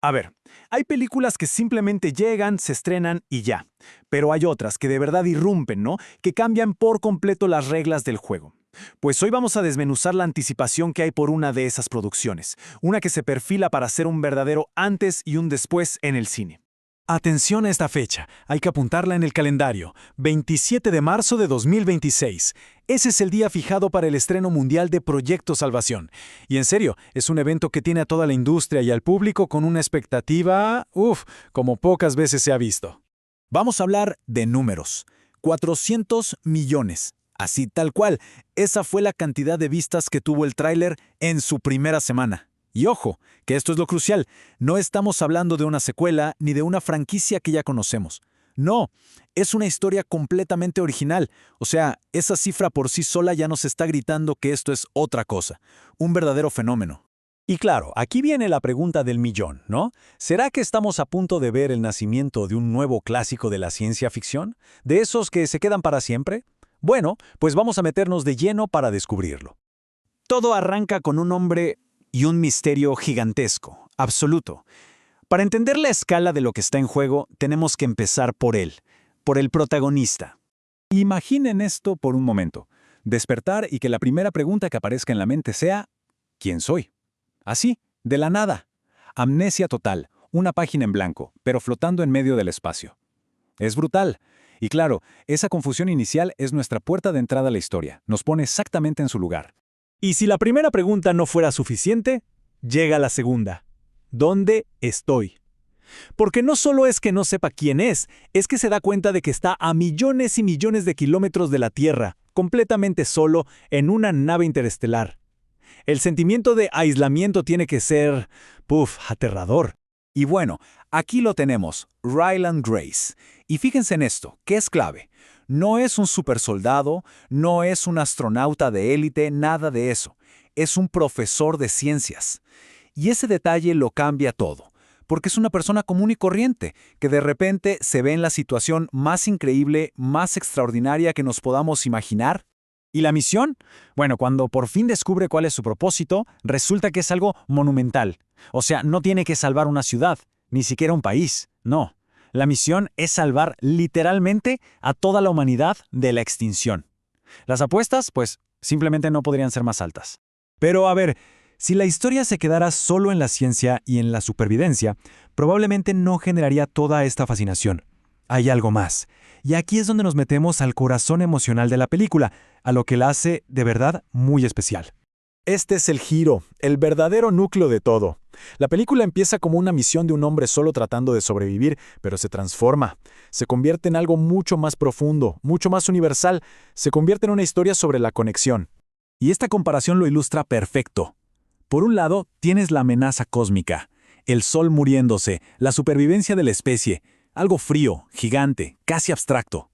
A ver, hay películas que simplemente llegan, se estrenan y ya. Pero hay otras que de verdad irrumpen, ¿no? Que cambian por completo las reglas del juego. Pues hoy vamos a desmenuzar la anticipación que hay por una de esas producciones, una que se perfila para ser un verdadero antes y un después en el cine. Atención a esta fecha, hay que apuntarla en el calendario, 27 de marzo de 2026. Ese es el día fijado para el estreno mundial de Proyecto Salvación. Y en serio, es un evento que tiene a toda la industria y al público con una expectativa, como pocas veces se ha visto. Vamos a hablar de números. 400 millones. Así tal cual. Esa fue la cantidad de vistas que tuvo el tráiler en su primera semana. Y ojo, que esto es lo crucial, no estamos hablando de una secuela ni de una franquicia que ya conocemos. No, es una historia completamente original. O sea, esa cifra por sí sola ya nos está gritando que esto es otra cosa, un verdadero fenómeno. Y claro, aquí viene la pregunta del millón, ¿no? ¿Será que estamos a punto de ver el nacimiento de un nuevo clásico de la ciencia ficción? ¿De esos que se quedan para siempre? Bueno, pues vamos a meternos de lleno para descubrirlo. Todo arranca con un hombre y un misterio gigantesco, absoluto. Para entender la escala de lo que está en juego, tenemos que empezar por él, por el protagonista. Imaginen esto por un momento. Despertar y que la primera pregunta que aparezca en la mente sea ¿quién soy? Así, de la nada. Amnesia total, una página en blanco, pero flotando en medio del espacio. Es brutal. Y claro, esa confusión inicial es nuestra puerta de entrada a la historia. Nos pone exactamente en su lugar. Y si la primera pregunta no fuera suficiente, llega la segunda. ¿Dónde estoy? Porque no solo es que no sepa quién es que se da cuenta de que está a millones y millones de kilómetros de la Tierra, completamente solo en una nave interestelar. El sentimiento de aislamiento tiene que ser, aterrador. Y bueno, aquí lo tenemos, Ryland Grace. Y fíjense en esto, que es clave. No es un supersoldado, no es un astronauta de élite, nada de eso. Es un profesor de ciencias. Y ese detalle lo cambia todo, porque es una persona común y corriente, que de repente se ve en la situación más increíble, más extraordinaria que nos podamos imaginar. ¿Y la misión? Bueno, cuando por fin descubre cuál es su propósito, resulta que es algo monumental. O sea, no tiene que salvar una ciudad, ni siquiera un país, no. La misión es salvar literalmente a toda la humanidad de la extinción. Las apuestas, pues, simplemente no podrían ser más altas. Pero a ver, si la historia se quedara solo en la ciencia y en la supervivencia, probablemente no generaría toda esta fascinación. Hay algo más. Y aquí es donde nos metemos al corazón emocional de la película, a lo que la hace de verdad muy especial. Este es el giro, el verdadero núcleo de todo. La película empieza como una misión de un hombre solo tratando de sobrevivir, pero se transforma. Se convierte en algo mucho más profundo, mucho más universal. Se convierte en una historia sobre la conexión. Y esta comparación lo ilustra perfecto. Por un lado, tienes la amenaza cósmica, el sol muriéndose, la supervivencia de la especie, algo frío, gigante, casi abstracto.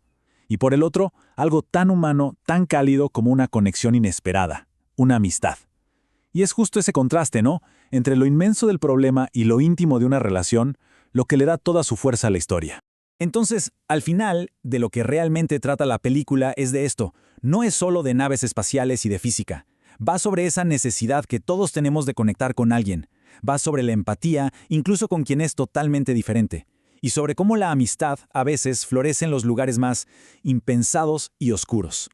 Y por el otro, algo tan humano, tan cálido como una conexión inesperada, una amistad. Y es justo ese contraste, ¿no?, entre lo inmenso del problema y lo íntimo de una relación, lo que le da toda su fuerza a la historia. Entonces, al final, de lo que realmente trata la película es de esto. No es solo de naves espaciales y de física. Va sobre esa necesidad que todos tenemos de conectar con alguien. Va sobre la empatía, incluso con quien es totalmente diferente. Y sobre cómo la amistad a veces florece en los lugares más impensados y oscuros.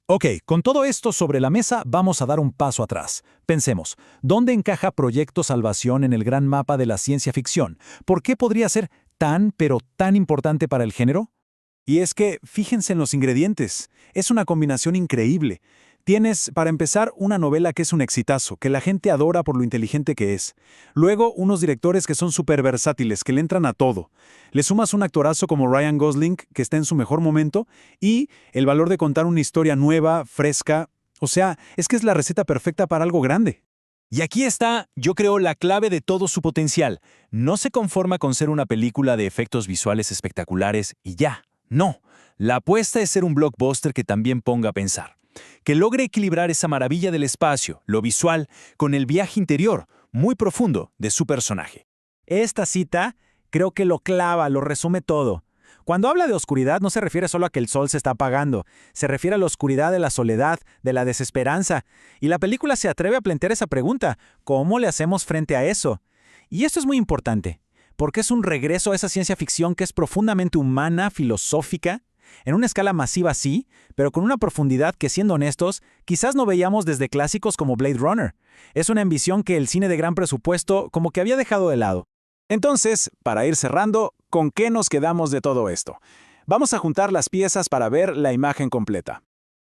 Ok, con todo esto sobre la mesa, vamos a dar un paso atrás. Pensemos, ¿dónde encaja Proyecto Salvación en el gran mapa de la ciencia ficción? ¿Por qué podría ser tan, pero tan importante para el género? Y es que, fíjense en los ingredientes. Es una combinación increíble. Tienes, para empezar, una novela que es un exitazo, que la gente adora por lo inteligente que es. Luego, unos directores que son súper versátiles, que le entran a todo. Le sumas un actorazo como Ryan Gosling, que está en su mejor momento, y el valor de contar una historia nueva, fresca. O sea, es que es la receta perfecta para algo grande. Y aquí está, yo creo, la clave de todo su potencial. No se conforma con ser una película de efectos visuales espectaculares y ya. No, la apuesta es ser un blockbuster que también ponga a pensar. Que logre equilibrar esa maravilla del espacio, lo visual, con el viaje interior, muy profundo, de su personaje. Esta cita creo que lo clava, lo resume todo. Cuando habla de oscuridad no se refiere solo a que el sol se está apagando, se refiere a la oscuridad de la soledad, de la desesperanza. Y la película se atreve a plantear esa pregunta, ¿cómo le hacemos frente a eso? Y esto es muy importante, porque es un regreso a esa ciencia ficción que es profundamente humana, filosófica, en una escala masiva sí, pero con una profundidad que, siendo honestos, quizás no veíamos desde clásicos como Blade Runner. Es una ambición que el cine de gran presupuesto como que había dejado de lado. Entonces, para ir cerrando, ¿con qué nos quedamos de todo esto? Vamos a juntar las piezas para ver la imagen completa.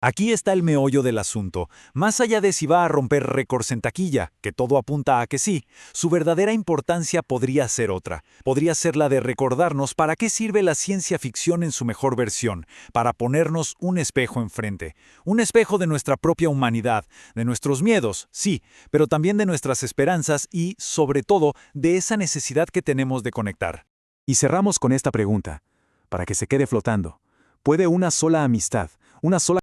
Aquí está el meollo del asunto. Más allá de si va a romper récords en taquilla, que todo apunta a que sí, su verdadera importancia podría ser otra. Podría ser la de recordarnos para qué sirve la ciencia ficción en su mejor versión, para ponernos un espejo enfrente. Un espejo de nuestra propia humanidad, de nuestros miedos, sí, pero también de nuestras esperanzas y, sobre todo, de esa necesidad que tenemos de conectar. Y cerramos con esta pregunta, para que se quede flotando. ¿Puede una sola amistad, una sola